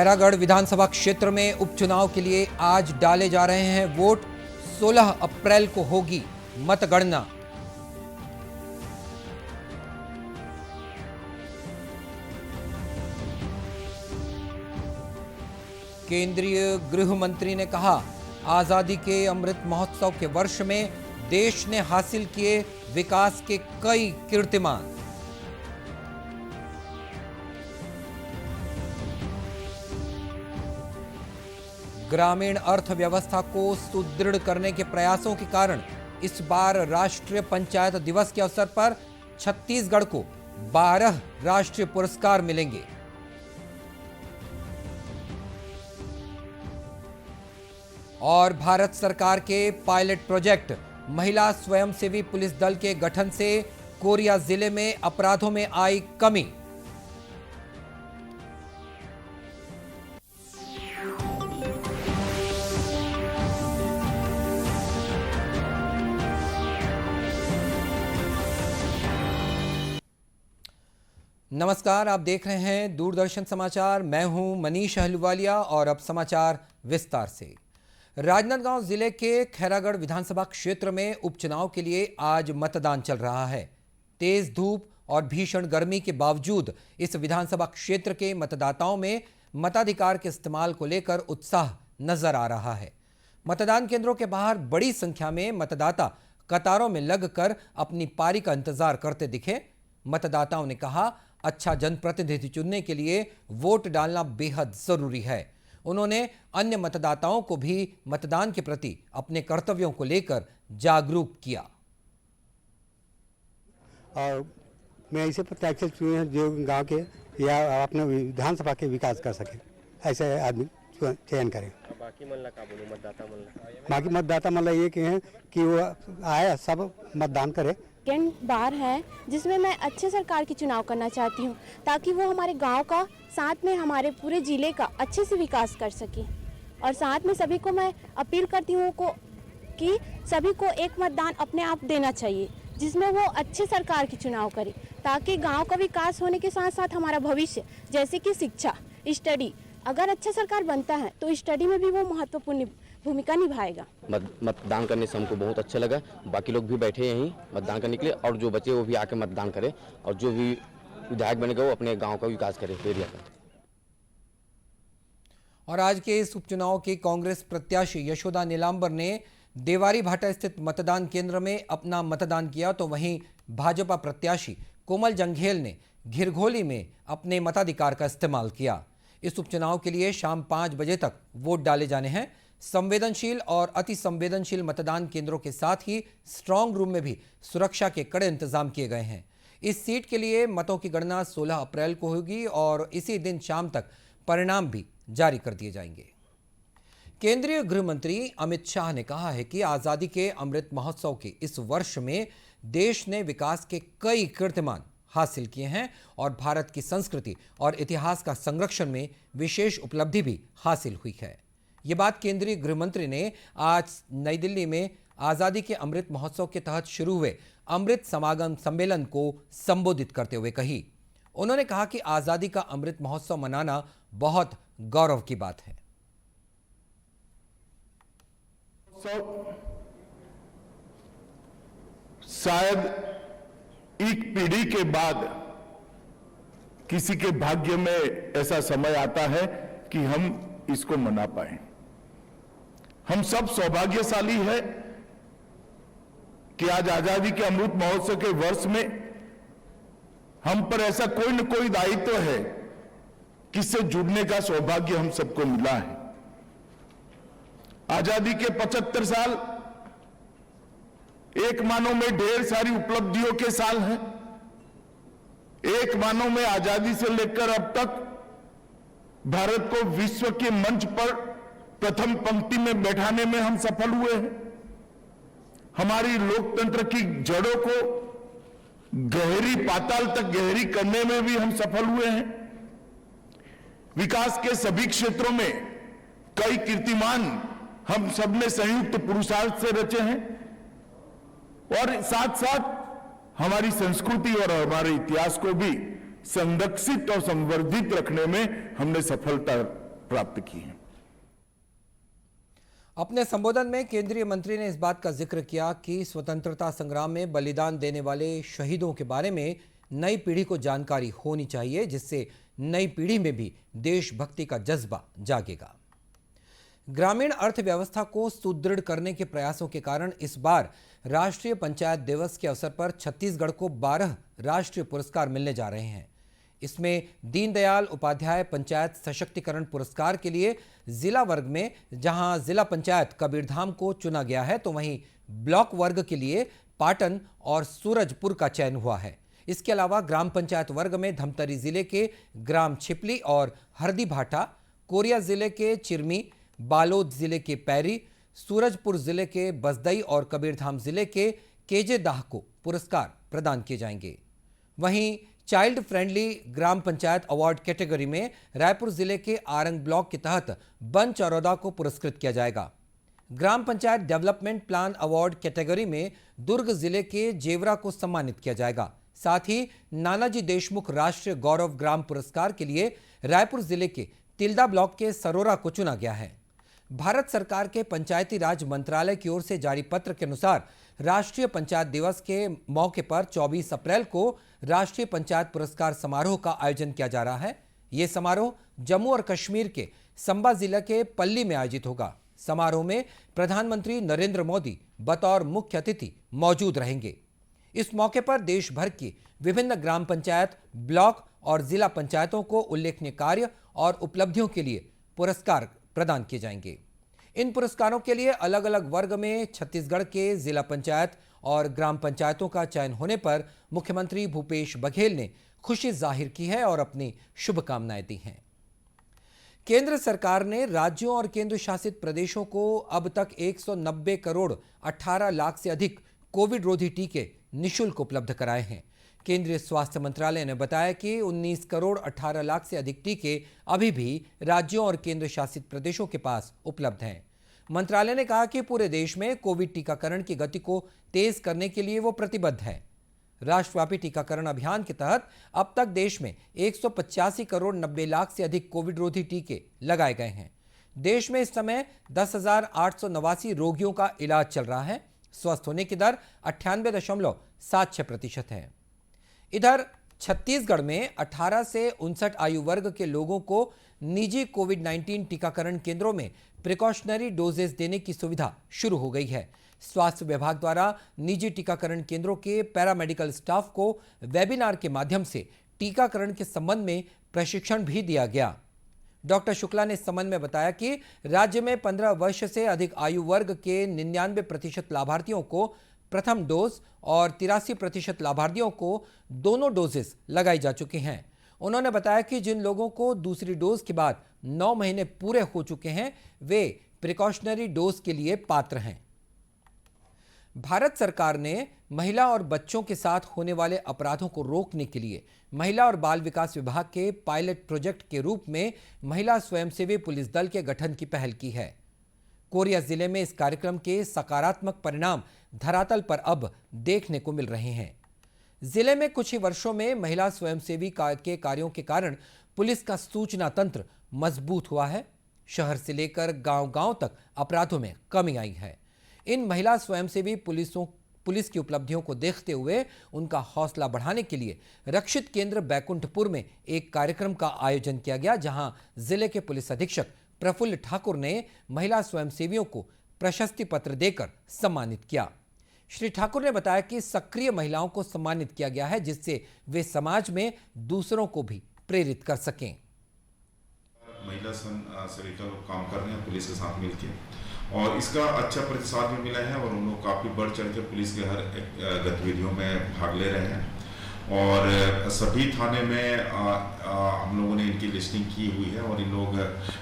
खैरागढ़ विधानसभा क्षेत्र में उपचुनाव के लिए आज डाले जा रहे हैं वोट। 16 अप्रैल को होगी मतगणना। केंद्रीय गृह मंत्री ने कहा, आजादी के अमृत महोत्सव के वर्ष में देश ने हासिल किए विकास के कई कीर्तिमान। ग्रामीण अर्थव्यवस्था को सुदृढ़ करने के प्रयासों के कारण इस बार राष्ट्रीय पंचायत दिवस के अवसर पर छत्तीसगढ़ को 12 राष्ट्रीय पुरस्कार मिलेंगे। और भारत सरकार के पायलट प्रोजेक्ट महिला स्वयंसेवी पुलिस दल के गठन से कोरिया जिले में अपराधों में आई कमी। नमस्कार, आप देख रहे हैं दूरदर्शन समाचार। मैं हूं मनीष अहलूवालिया और अब समाचार विस्तार से। राजनांदगांव जिले के खैरागढ़ विधानसभा क्षेत्र में उपचुनाव के लिए आज मतदान चल रहा है। तेज धूप और भीषण गर्मी के बावजूद इस विधानसभा क्षेत्र के मतदाताओं में मताधिकार के इस्तेमाल को लेकर उत्साह नजर आ रहा है। मतदान केंद्रों के बाहर बड़ी संख्या में मतदाता कतारों में लगकर अपनी पारी का इंतजार करते दिखे। मतदाताओं ने कहा, अच्छा जनप्रतिनिधि चुनने के लिए वोट डालना बेहद जरूरी है। उन्होंने अन्य मतदाताओं को भी मतदान के प्रति अपने कर्तव्यों को लेकर जागरूक किया। और मैं ऐसे प्रत्याशी चुने हैं जो गांव के या अपने विधानसभा के विकास कर सके, ऐसे आदमी चयन करें। बाकी मन ला का बोलूं, मतदाता मन ला, बाकी मतदाता मन ला ये कहें कि वो आए सब मतदान करे। सेकेंड बार है जिसमें मैं अच्छे सरकार की चुनाव करना चाहती हूँ, ताकि वो हमारे गांव का साथ में हमारे पूरे जिले का अच्छे से विकास कर सके। और साथ में सभी को मैं अपील करती हूँ कि सभी को एक मतदान अपने आप देना चाहिए, जिसमें वो अच्छे सरकार की चुनाव करे, ताकि गांव का विकास होने के साथ साथ हमारा भविष्य, जैसे कि शिक्षा, स्टडी, अगर अच्छा सरकार बनता है तो स्टडी में भी वो महत्वपूर्ण भूमिका निभाएगा। मतदान करने से हमको बहुत अच्छा लगा। बाकी लोग भी बैठे यहीं मतदान करने के लिए, और जो बचे वो भी आके मतदान करें, और जो भी विधायक बनेगा वो अपने गांव का विकास करे, एरिया का। और आज के इस उपचुनाव की कांग्रेस प्रत्याशी यशोदा नीलांबर ने देवारी भाटा स्थित मतदान केंद्र में अपना मतदान किया, तो वहीं भाजपा प्रत्याशी कोमल जंघेल ने घिरघोली में अपने मताधिकार का इस्तेमाल किया। इस उपचुनाव के लिए शाम 5 बजे तक वोट डाले जाने हैं। संवेदनशील और अति संवेदनशील मतदान केंद्रों के साथ ही स्ट्रांग रूम में भी सुरक्षा के कड़े इंतजाम किए गए हैं। इस सीट के लिए मतों की गणना 16 अप्रैल को होगी और इसी दिन शाम तक परिणाम भी जारी कर दिए जाएंगे। केंद्रीय गृह मंत्री अमित शाह ने कहा है कि आजादी के अमृत महोत्सव के इस वर्ष में देश ने विकास के कई कीर्तिमान हासिल किए हैं और भारत की संस्कृति और इतिहास का संरक्षण में विशेष उपलब्धि भी हासिल हुई है। ये बात केंद्रीय गृह मंत्री ने आज नई दिल्ली में आजादी के अमृत महोत्सव के तहत शुरू हुए अमृत समागम सम्मेलन को संबोधित करते हुए कही। उन्होंने कहा कि आजादी का अमृत महोत्सव मनाना बहुत गौरव की बात है। शायद एक पीढ़ी के बाद किसी के भाग्य में ऐसा समय आता है कि हम इसको मना पाए। हम सब सौभाग्यशाली है कि आज आजादी के अमृत महोत्सव के वर्ष में हम पर ऐसा कोई न कोई दायित्व है किससे जुड़ने का सौभाग्य हम सबको मिला है। आजादी के 75 साल एक मानो में ढेर सारी उपलब्धियों के साल हैं। एक मानो में आजादी से लेकर अब तक भारत को विश्व के मंच पर प्रथम पंक्ति में बैठाने में हम सफल हुए हैं। हमारी लोकतंत्र की जड़ों को गहरी पाताल तक गहरी करने में भी हम सफल हुए हैं। विकास के सभी क्षेत्रों में कई कीर्तिमान हम सबने संयुक्त पुरुषार्थ से रचे हैं और साथ साथ हमारी संस्कृति और हमारे इतिहास को भी संरक्षित और संवर्धित रखने में हमने सफलता प्राप्त की है। अपने संबोधन में केंद्रीय मंत्री ने इस बात का जिक्र किया कि स्वतंत्रता संग्राम में बलिदान देने वाले शहीदों के बारे में नई पीढ़ी को जानकारी होनी चाहिए, जिससे नई पीढ़ी में भी देशभक्ति का जज्बा जागेगा। ग्रामीण अर्थव्यवस्था को सुदृढ़ करने के प्रयासों के कारण इस बार राष्ट्रीय पंचायत दिवस के अवसर पर छत्तीसगढ़ को 12 राष्ट्रीय पुरस्कार मिलने जा रहे हैं। इसमें दीनदयाल उपाध्याय पंचायत सशक्तिकरण पुरस्कार के लिए जिला वर्ग में जहां जिला पंचायत कबीरधाम को चुना गया है, तो वहीं ब्लॉक वर्ग के लिए पाटन और सूरजपुर का चयन हुआ है। इसके अलावा ग्राम पंचायत वर्ग में धमतरी जिले के ग्राम छिपली और हरदीभाटा, कोरिया जिले के चिरमी, बालोद जिले के पैरी, सूरजपुर जिले के बसदई और कबीरधाम जिले के केजेदाह को पुरस्कार प्रदान किए जाएंगे। वहीं चाइल्ड फ्रेंडली ग्राम पंचायत अवार्ड कैटेगरी में रायपुर जिले के आरंग ब्लॉक के तहत बनचौरौदा को पुरस्कृत किया जाएगा। ग्राम panchayat development plan award category में दुर्ग जिले के जेवरा को सम्मानित किया जाएगा। साथ ही नानाजी देशमुख राष्ट्रीय गौरव ग्राम पुरस्कार के लिए रायपुर जिले के तिल्दा ब्लॉक के सरोरा को चुना गया है। भारत सरकार के पंचायती राज मंत्रालय की ओर से जारी पत्र के अनुसार राष्ट्रीय पंचायत दिवस के मौके पर 24 अप्रैल को राष्ट्रीय पंचायत पुरस्कार समारोह का आयोजन किया जा रहा है। यह समारोह जम्मू और कश्मीर के संबा जिले के पल्ली में आयोजित होगा। समारोह में प्रधानमंत्री नरेंद्र मोदी बतौर मुख्य अतिथि मौजूद रहेंगे। इस मौके पर देश भर की विभिन्न ग्राम पंचायत, ब्लॉक और जिला पंचायतों को उल्लेखनीय कार्य और उपलब्धियों के लिए पुरस्कार प्रदान किए जाएंगे। इन पुरस्कारों के लिए अलग अलग वर्ग में छत्तीसगढ़ के जिला पंचायत और ग्राम पंचायतों का चयन होने पर मुख्यमंत्री भूपेश बघेल ने खुशी जाहिर की है और अपनी शुभकामनाएं दी हैं। केंद्र सरकार ने राज्यों और केंद्र शासित प्रदेशों को अब तक 190 करोड़ 18 लाख से अधिक कोविड रोधी टीके निःशुल्क उपलब्ध कराए हैं। केंद्रीय स्वास्थ्य मंत्रालय ने बताया कि 19 करोड़ 18 लाख से अधिक टीके अभी भी राज्यों और केंद्र शासित प्रदेशों के पास उपलब्ध हैं। मंत्रालय ने कहा कि पूरे देश में कोविड टीकाकरण की गति को तेज करने के लिए वो प्रतिबद्ध है। राष्ट्रव्यापी टीकाकरण अभियान के तहत अब तक देश में 185 करोड़ 90 लाख से अधिक कोविड रोधी टीके लगाए गए हैं। देश में इस समय 10,889 रोगियों का इलाज चल रहा है। स्वस्थ होने की दर 98.76% है। इधर छत्तीसगढ़ में 18 से 59 आयु वर्ग के लोगों को निजी कोविड-19 टीकाकरण केंद्रों में प्रिकॉशनरी डोजेस देने की सुविधा शुरू हो गई है। स्वास्थ्य विभाग द्वारा निजी टीकाकरण केंद्रों के पैरामेडिकल स्टाफ को वेबिनार के माध्यम से टीकाकरण के संबंध में प्रशिक्षण भी दिया गया। डॉक्टर शुक्ला ने इस संबंध में बताया कि राज्य में 15 वर्ष से अधिक आयु वर्ग के 99% लाभार्थियों को प्रथम डोज और 83% लाभार्थियों को दोनों डोजेस लगाई जा चुकी हैं। उन्होंने बताया कि जिन लोगों को दूसरी डोज के बाद 9 महीने पूरे हो चुके हैं, वे प्रिकॉशनरी डोज के लिए पात्र हैं। भारत सरकार ने महिला और बच्चों के साथ होने वाले अपराधों को रोकने के लिए महिला और बाल विकास विभाग के पायलट प्रोजेक्ट के रूप में महिला स्वयंसेवी पुलिस दल के गठन की पहल की है। कोरिया जिले में इस कार्यक्रम के सकारात्मक परिणाम धरातल पर अब देखने को मिल रहे हैं। जिले में कुछ ही वर्षों में महिला स्वयंसेवी के कार्यों के कारण पुलिस का सूचना तंत्र मजबूत हुआ है। शहर से लेकर गांव-गांव तक अपराधों में कमी आई है। इन महिला स्वयंसेवी पुलिस की उपलब्धियों को देखते हुए उनका हौसला बढ़ाने के लिए रक्षित केंद्र बैकुंठपुर में एक कार्यक्रम का आयोजन किया गया, जहां जिले के पुलिस अधीक्षक प्रफुल्ल ठाकुर ने महिला स्वयंसेवियों को प्रशस्ति पत्र देकर सम्मानित किया। श्री ठाकुर ने बताया कि सक्रिय महिलाओं को सम्मानित किया गया है, जिससे वे समाज में दूसरों को भी प्रेरित कर सकें। महिला सेविका लोग काम कर रहे हैं पुलिस के साथ मिलकर, और इसका अच्छा प्रतिसाद भी मिला है और उन लोग काफ़ी बढ़ चढ़ के पुलिस के हर गतिविधियों में भाग ले रहे हैं। और सभी थाने में हम लोगों ने इनकी लिस्टिंग की हुई है और इन लोग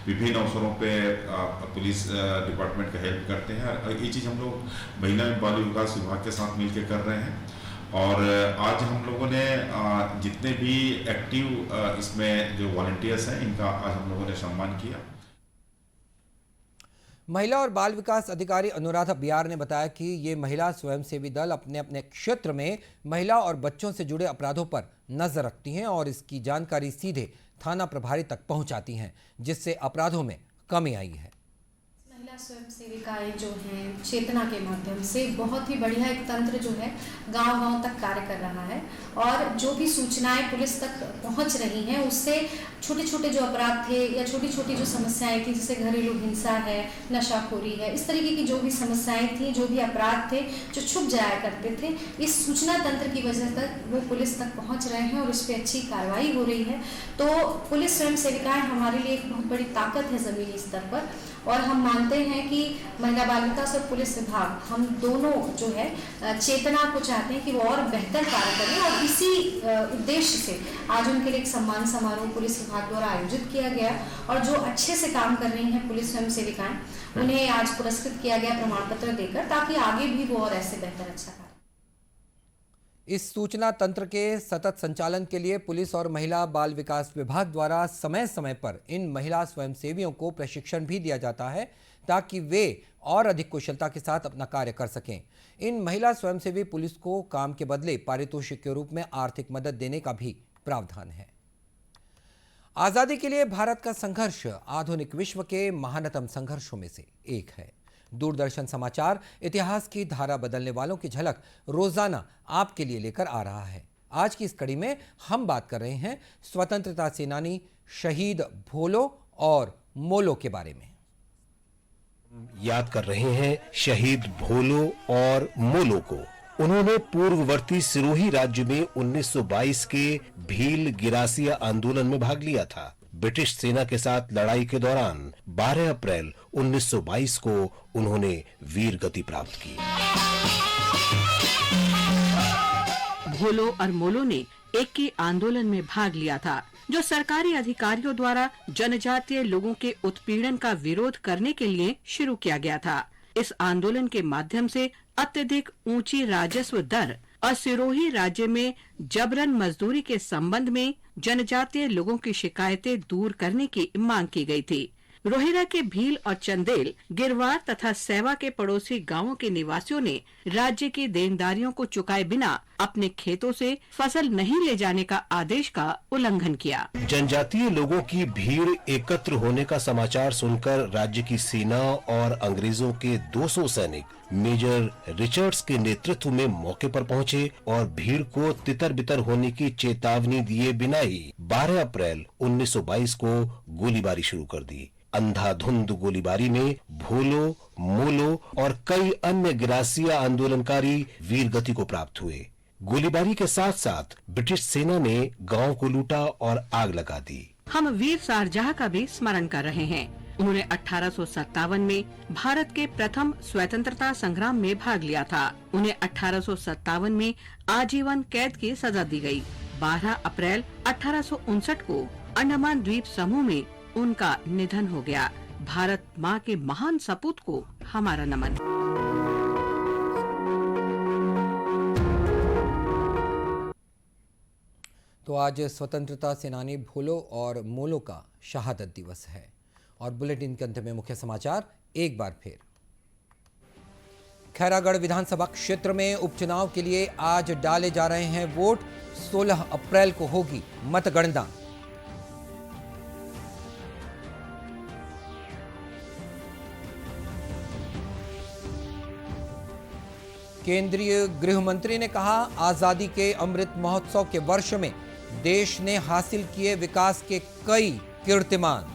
विभिन्न अवसरों पे पुलिस डिपार्टमेंट का हेल्प करते हैं। ये चीज़ हम लोग महिला एवं बाल विकास विभाग के साथ मिलकर कर रहे हैं। और आज हम लोगों ने जितने भी एक्टिव इसमें जो वॉलंटियर्स हैं, इनका आज हम लोगों ने सम्मान किया। महिला और बाल विकास अधिकारी अनुराधा बियार ने बताया कि ये महिला स्वयंसेवी दल अपने अपने क्षेत्र में महिला और बच्चों से जुड़े अपराधों पर नजर रखती हैं और इसकी जानकारी सीधे थाना प्रभारी तक पहुंचाती हैं, जिससे अपराधों में कमी आई है। महिला स्वयं सेविकाएं जो हैं चेतना के माध्यम से बहुत ही बढ़िया एक तंत्र जो है गांव-गांव तक कार्य कर रहा है और जो भी सूचनाएं पुलिस तक पहुंच रही हैं उससे छोटे-छोटे जो अपराध थे या छोटी-छोटी जो समस्याएं थी, जैसे घरेलू हिंसा है, नशाखोरी है, इस तरीके की जो भी समस्याएं थी, जो भी अपराध थे जो छुप जाया करते थे, इस सूचना तंत्र की वजह तक वो पुलिस तक पहुंच रहे हैं और उस पर अच्छी कार्रवाई हो रही है। तो पुलिस स्वयं सेविकाएं हमारे लिए एक बहुत बड़ी ताकत है जमीनी स्तर पर और हम मानते हैं कि महिला बाल विकास और पुलिस विभाग हम दोनों जो है चेतना को चाहते हैं कि वो और बेहतर कार्य करें और इसी उद्देश्य से आज उनके लिए एक सम्मान समारोह पुलिस विभाग द्वारा आयोजित किया गया और जो अच्छे से काम कर रही हैं पुलिस स्वयं सेविकाएं उन्हें आज पुरस्कृत किया गया प्रमाण पत्र देकर, ताकि आगे भी वो और ऐसे बेहतर अच्छा करें। इस सूचना तंत्र के सतत संचालन के लिए पुलिस और महिला बाल विकास विभाग द्वारा समय समय पर इन महिला स्वयंसेवियों को प्रशिक्षण भी दिया जाता है ताकि वे और अधिक कुशलता के साथ अपना कार्य कर सकें। इन महिला स्वयंसेवी पुलिस को काम के बदले पारितोषिक के रूप में आर्थिक मदद देने का भी प्रावधान है। आजादी के लिए भारत का संघर्ष आधुनिक विश्व के महानतम संघर्षों में से एक है। दूरदर्शन समाचार इतिहास की धारा बदलने वालों की झलक रोजाना आपके लिए लेकर आ रहा है। आज की इस कड़ी में हम बात कर रहे हैं स्वतंत्रता सेनानी शहीद भोलो और मोलो के बारे में। याद कर रहे हैं शहीद भोलो और मोलो को। उन्होंने पूर्ववर्ती सिरोही राज्य में 1922 के भील गिरासिया आंदोलन में भाग लिया था। ब्रिटिश सेना के साथ लड़ाई के दौरान 12 अप्रैल 1922 को उन्होंने वीर गति प्राप्त की। भोलो और मोलो ने एक ही आंदोलन में भाग लिया था जो सरकारी अधिकारियों द्वारा जनजातीय लोगों के उत्पीड़न का विरोध करने के लिए शुरू किया गया था। इस आंदोलन के माध्यम से अत्यधिक ऊंची राजस्व दर और सिरोही राज्य में जबरन मजदूरी के संबंध में जनजातीय लोगों की शिकायतें दूर करने की मांग की गई थी। रोहिरा के भील और चंदेल, गिरवार तथा सेवा के पड़ोसी गांवों के निवासियों ने राज्य की देनदारियों को चुकाए बिना अपने खेतों से फसल नहीं ले जाने का आदेश का उल्लंघन किया। जनजातीय लोगों की भीड़ एकत्र होने का समाचार सुनकर राज्य की सेना और अंग्रेजों के 200 सैनिक मेजर रिचर्ड्स के नेतृत्व में मौके पर पहुंचे और भीड़ को तितर बितर होने की चेतावनी दिए बिना ही 12 अप्रैल 1922 को गोलीबारी शुरू कर दी। अंधाधुंध गोलीबारी में भोलो, मोलो और कई अन्य गिरासिया आंदोलनकारी वीर गति को प्राप्त हुए। गोलीबारी के साथ साथ ब्रिटिश सेना ने गांव को लूटा और आग लगा दी। हम वीर शाहजहां का भी स्मरण कर रहे हैं। उन्होंने 1857 में भारत के प्रथम स्वतंत्रता संग्राम में भाग लिया था। उन्हें 1857 में आजीवन कैद की सजा दी गई। 12 अप्रैल 1859 को अंडमान द्वीप समूह में उनका निधन हो गया। भारत माँ के महान सपूत को हमारा नमन। तो आज स्वतंत्रता सेनानी भोलो और मोलो का शहादत दिवस है। और बुलेटिन के अंत में मुख्य समाचार एक बार फिर। खैरागढ़ विधानसभा क्षेत्र में उपचुनाव के लिए आज डाले जा रहे हैं वोट। 16 अप्रैल को होगी मतगणना। केंद्रीय गृह मंत्री ने कहा, आजादी के अमृत महोत्सव के वर्ष में देश ने हासिल किए विकास के कई कीर्तिमान।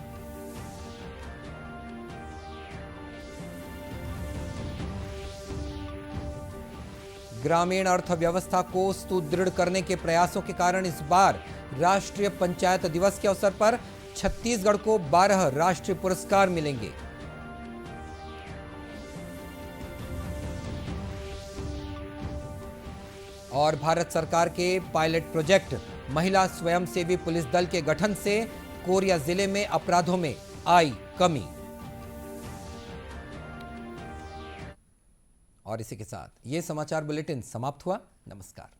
ग्रामीण अर्थव्यवस्था को सुदृढ़ करने के प्रयासों के कारण इस बार राष्ट्रीय पंचायत दिवस के अवसर पर छत्तीसगढ़ को 12 राष्ट्रीय पुरस्कार मिलेंगे। और भारत सरकार के पायलट प्रोजेक्ट महिला स्वयंसेवी पुलिस दल के गठन से कोरिया जिले में अपराधों में आई कमी। और इसी के साथ ये समाचार बुलेटिन समाप्त हुआ। नमस्कार।